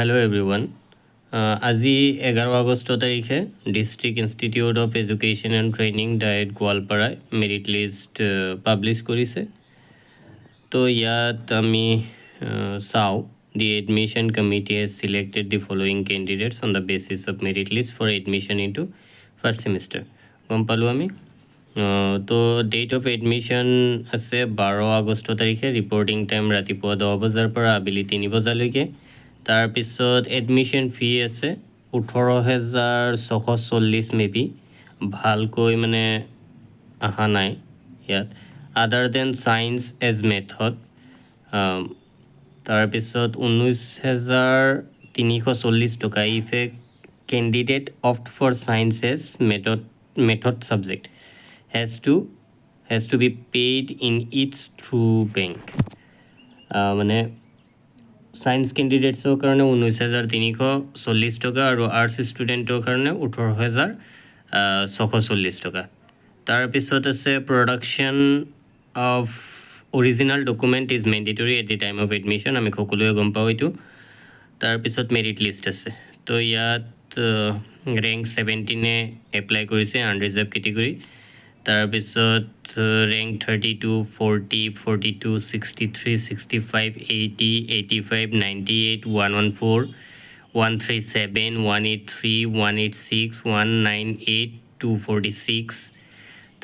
Hello everyone. আজি 11 August তাৰিখে district institute of education and training DIET গোৱালপাৰাই merit list publish কৰিছে। তো ইয়াত আমি চাওঁ the admission committee has selected the following candidates on the basis of merit list for admission into first semester. গম পালোঁ আমি। তো ডেট অফ এডমিশ্যন আছে 12 আগষ্ট তাৰিখে। ৰিপৰ্টিং টাইম ৰাতিপুৱা 10 বজাৰ পৰা আবেলি 3 বজালৈকে। তাৰপিছত এডমিশ্যন ফি আছে 18,640 মেবি, ভালকৈ মানে অহা নাই ইয়াত। আদাৰ দেন ছায়েন্স এজ মেথড তাৰপিছত 19,340 টকা। If a candidate opt for science as method subject has to be paid in each through bank। মানে ছায়েন্স কেণ্ডিডেটছৰ কাৰণে 19,340 টকা আৰু আৰ্টছ ষ্টুডেণ্টৰ কাৰণে 18,640 টকা। তাৰপিছত আছে production of original document is mandatory at the time of admission. আমি সকলোৱে গম পাওঁ এইটো। তাৰপিছত মেৰিট লিষ্ট আছে। তো ইয়াত ৰেংক 17 এপ্লাই কৰিছে আনৰিজাৰ্ভ কেটেগৰী। তাৰপিছত ৰেংক 32, 40, 42, 63, 65, 80, 85, 98, 114, 137, 183, 186, 198, 246।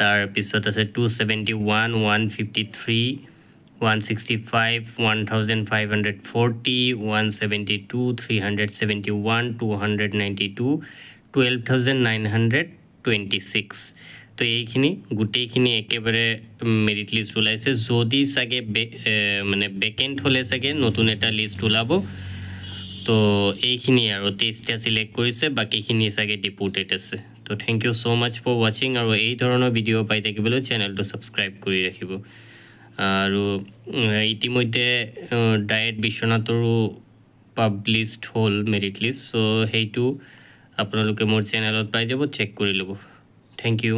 তাৰপিছত আছে 271, 153, 165, 1,540, 172, 371, 292, 12,926। তো এইখিনি গোটেইখিনি একেবাৰে মেৰিট লিষ্ট ওলাইছে। যদি চাগে মানে বেকেণ্ট হ'লে চাগে নতুন এটা লিষ্ট ওলাব। তো এইখিনি আৰু 23টা চিলেক্ট কৰিছে, বাকীখিনি চাগে ডিপুটেড আছে। তো thank you so' much for ৱাচিং। আৰু এই ধৰণৰ ভিডিঅ' পাই থাকিবলৈ চেনেলটো ছাবস্ক্ৰাইব কৰি ৰাখিব। আৰু ইতিমধ্যে ডায়েট বিশ্বনাথৰো পাব্লিছড হ'ল মেৰিট লিষ্ট। চ' সেইটো আপোনালোকে মোৰ চেনেলত পাই যাব, চেক কৰি ল'ব। Thank U.